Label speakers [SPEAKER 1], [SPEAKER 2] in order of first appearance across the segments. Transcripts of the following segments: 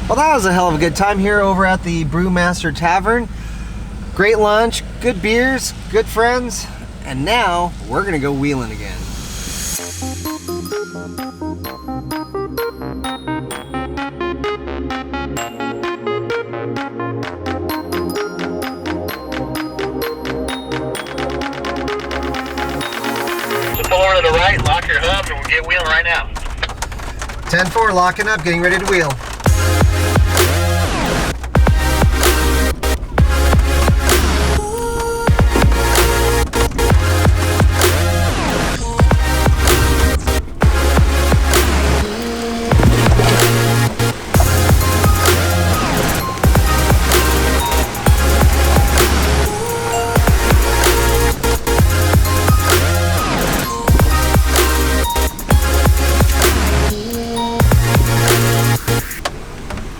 [SPEAKER 1] Well, that was a hell of a good time here over at the Brewmaster Tavern. Great lunch, good beers, good friends, and now we're gonna go wheeling again.
[SPEAKER 2] So pull over to the right, lock your hub, and we'll get wheeling right now.
[SPEAKER 1] 10-4, locking up, getting ready to wheel.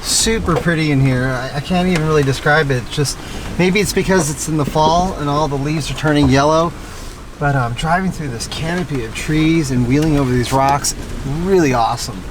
[SPEAKER 1] Super pretty in here. I can't even really describe it. Just maybe it's because it's in the fall and all the leaves are turning yellow, but driving through this canopy of trees and wheeling over these rocks, really awesome.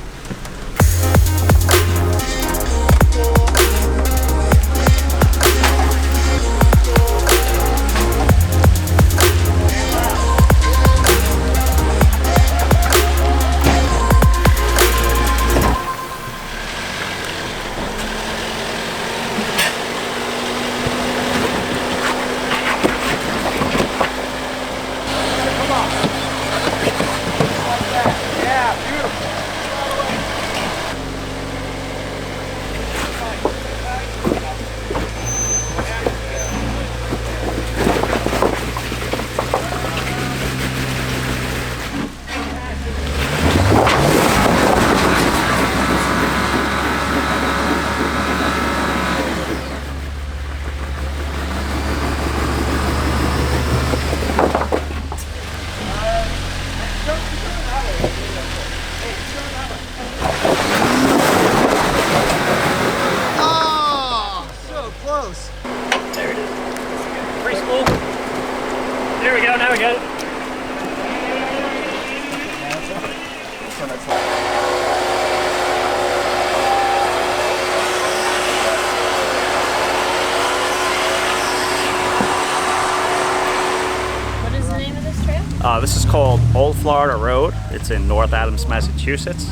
[SPEAKER 3] This is called Old Florida Road. It's in North Adams, Massachusetts.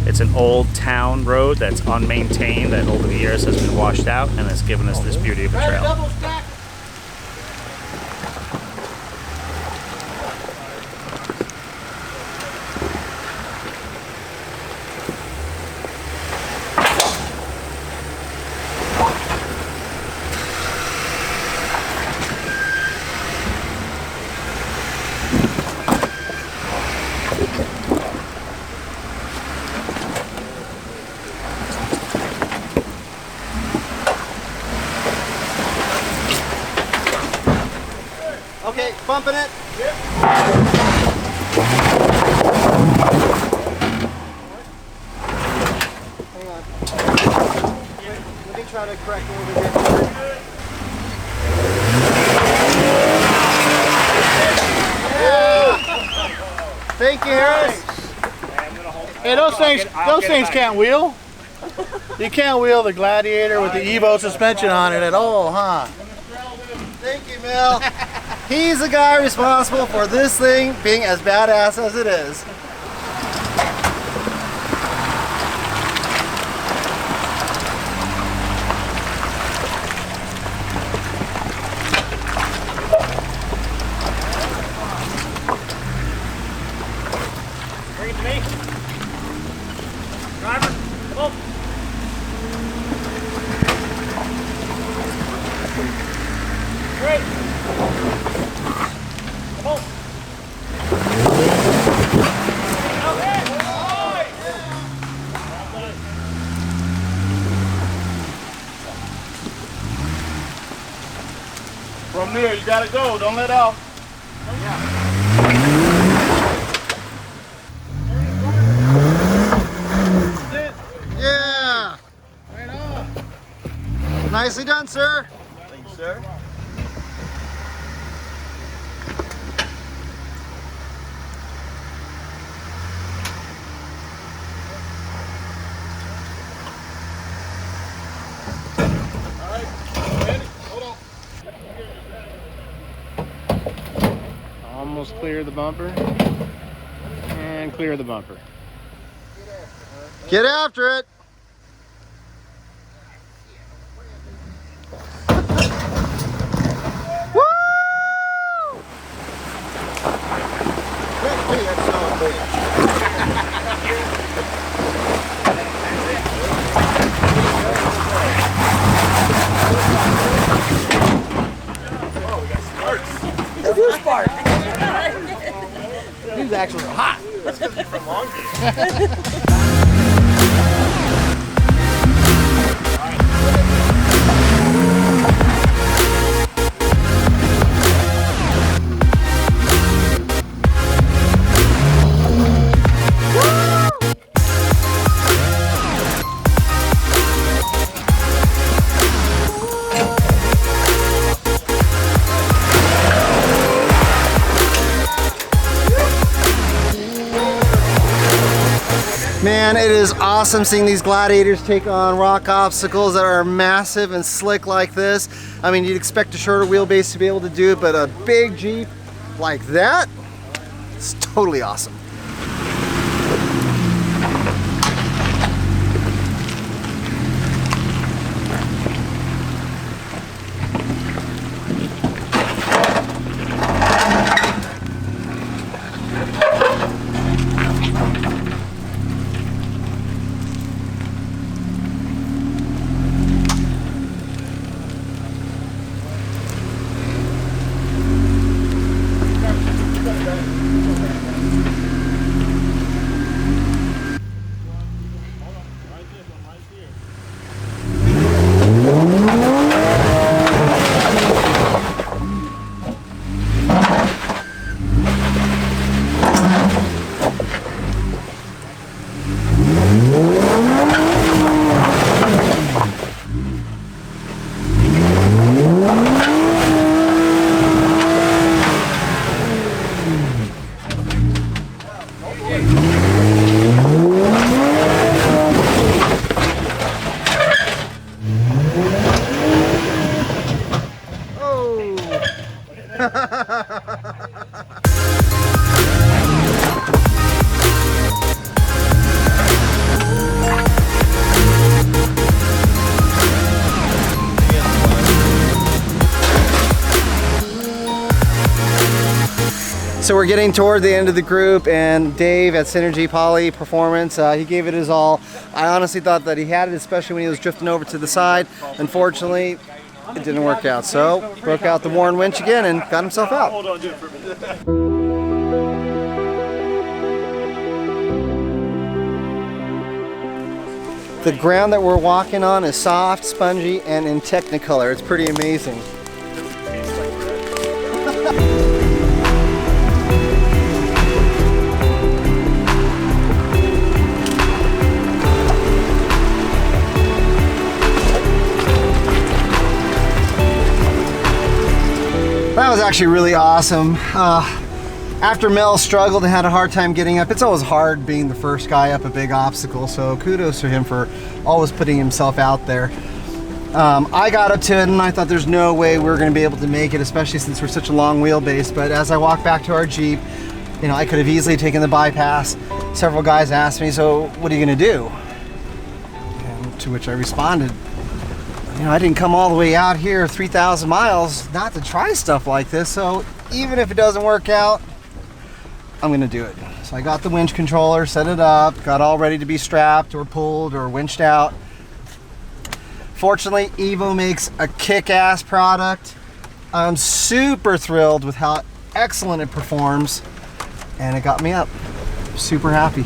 [SPEAKER 3] It's an old town road that's unmaintained, that over the years has been washed out, and it's given us this beauty of a trail.
[SPEAKER 1] Okay, bumping it. Yep. Hang on. Let me try to correct a little bit here. Yeah. Thank you, Harris.
[SPEAKER 4] Hey, those things can't wheel. You can't wheel the Gladiator with the Evo suspension on it at all, huh?
[SPEAKER 1] Thank you, Mel. He's the guy responsible for this thing being as badass as it is.
[SPEAKER 3] Bring it to me. Driver, come on. Great. Come on.
[SPEAKER 4] From there, you gotta go. Don't let off.
[SPEAKER 1] Yeah.
[SPEAKER 4] Right on.
[SPEAKER 1] Nicely done, sir.
[SPEAKER 4] Thank you, sir. Almost clear the bumper. And clear the bumper.
[SPEAKER 1] Get after it. Woo!
[SPEAKER 4] These actually are hot.
[SPEAKER 2] That's because you're from Long Beach.
[SPEAKER 1] Man, it is awesome seeing these Gladiators take on rock obstacles that are massive and slick like this. I mean, you'd expect a shorter wheelbase to be able to do it, but a big Jeep like that, it's totally awesome. So we're getting toward the end of the group, and Dave at Synergy Poly Performance, he gave it his all. I honestly thought that he had it, especially when he was drifting over to the side. Unfortunately, it didn't work out. So broke out the Warren winch again and got himself out.
[SPEAKER 2] Hold on, do it for a minute.
[SPEAKER 1] The ground that we're walking on is soft, spongy, and in Technicolor. It's pretty amazing. That was actually really awesome. After Mel struggled and had a hard time getting up, it's always hard being the first guy up a big obstacle, so kudos to him for always putting himself out there. I got up to it and I thought there's no way we were going to be able to make it, especially since we're such a long wheelbase, but as I walked back to our Jeep, you know, I could have easily taken the bypass. Several guys asked me, so what are you going to do? And to which I responded, you know, I didn't come all the way out here 3,000 miles not to try stuff like this, so even if it doesn't work out, I'm gonna do it. So I got the winch controller, set it up, got all ready to be strapped or pulled or winched out. Fortunately, Evo makes a kick-ass product. I'm super thrilled with how excellent it performs, and it got me up. Super happy.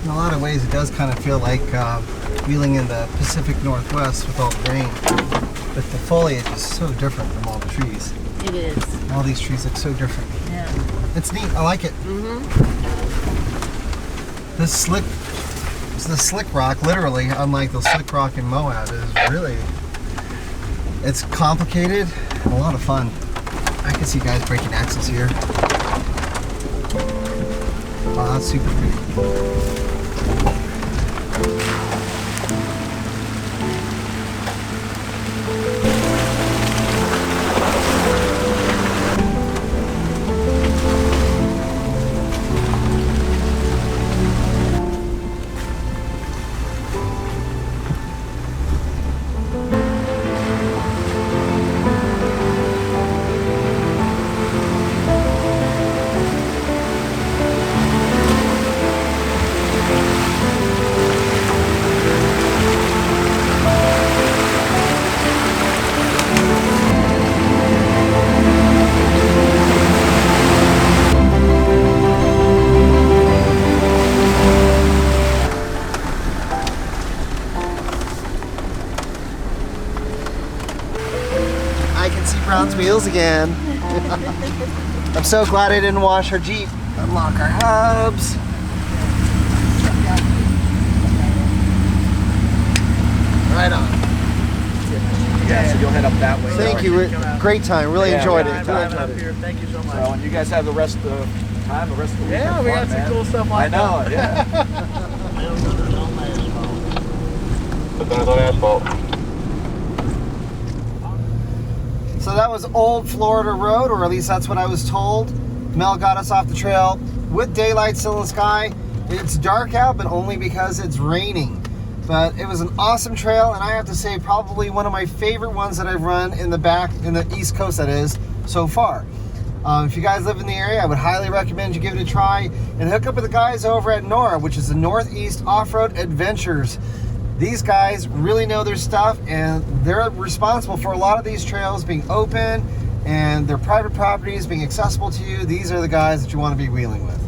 [SPEAKER 1] In a lot of ways, it does kind of feel like wheeling in the Pacific Northwest with all the rain. But the foliage is so different from all the trees.
[SPEAKER 5] It is.
[SPEAKER 1] All these trees look so different.
[SPEAKER 5] Yeah.
[SPEAKER 1] It's neat. I like it. This slick rock, literally, unlike the slick rock in Moab, is really, it's complicated and a lot of fun. I can see guys breaking axles here. Wow, that's super pretty. Brown's wheels again. I'm so glad I didn't wash our Jeep. Unlock our hubs. Right on.
[SPEAKER 6] Yeah, so you'll head up that way.
[SPEAKER 1] Thank you. Great time. Really enjoyed it.
[SPEAKER 4] Thank you so much.
[SPEAKER 6] So, and you guys have the rest of the time, the rest of the week.
[SPEAKER 4] Yeah, we got some cool stuff like that.
[SPEAKER 6] I know, yeah.
[SPEAKER 2] Put those on asphalt.
[SPEAKER 1] So that was Old Florida Road, or at least that's what I was told. Mel got us off the trail with daylight still in the sky. It's dark out, but only because it's raining. But it was an awesome trail, and I have to say probably one of my favorite ones that I've run in the East Coast, that is, so far. If you guys live in the area, I would highly recommend you give it a try and hook up with the guys over at NORA, which is the Northeast Off-Road Adventures. These guys really know their stuff, and they're responsible for a lot of these trails being open and their private properties being accessible to you. These are the guys that you want to be wheeling with.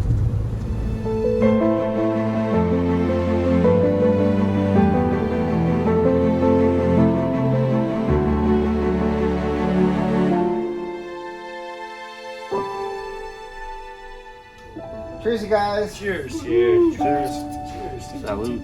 [SPEAKER 1] Cheers, you guys.
[SPEAKER 6] Cheers. Cheers. Cheers. Cheers. Salute.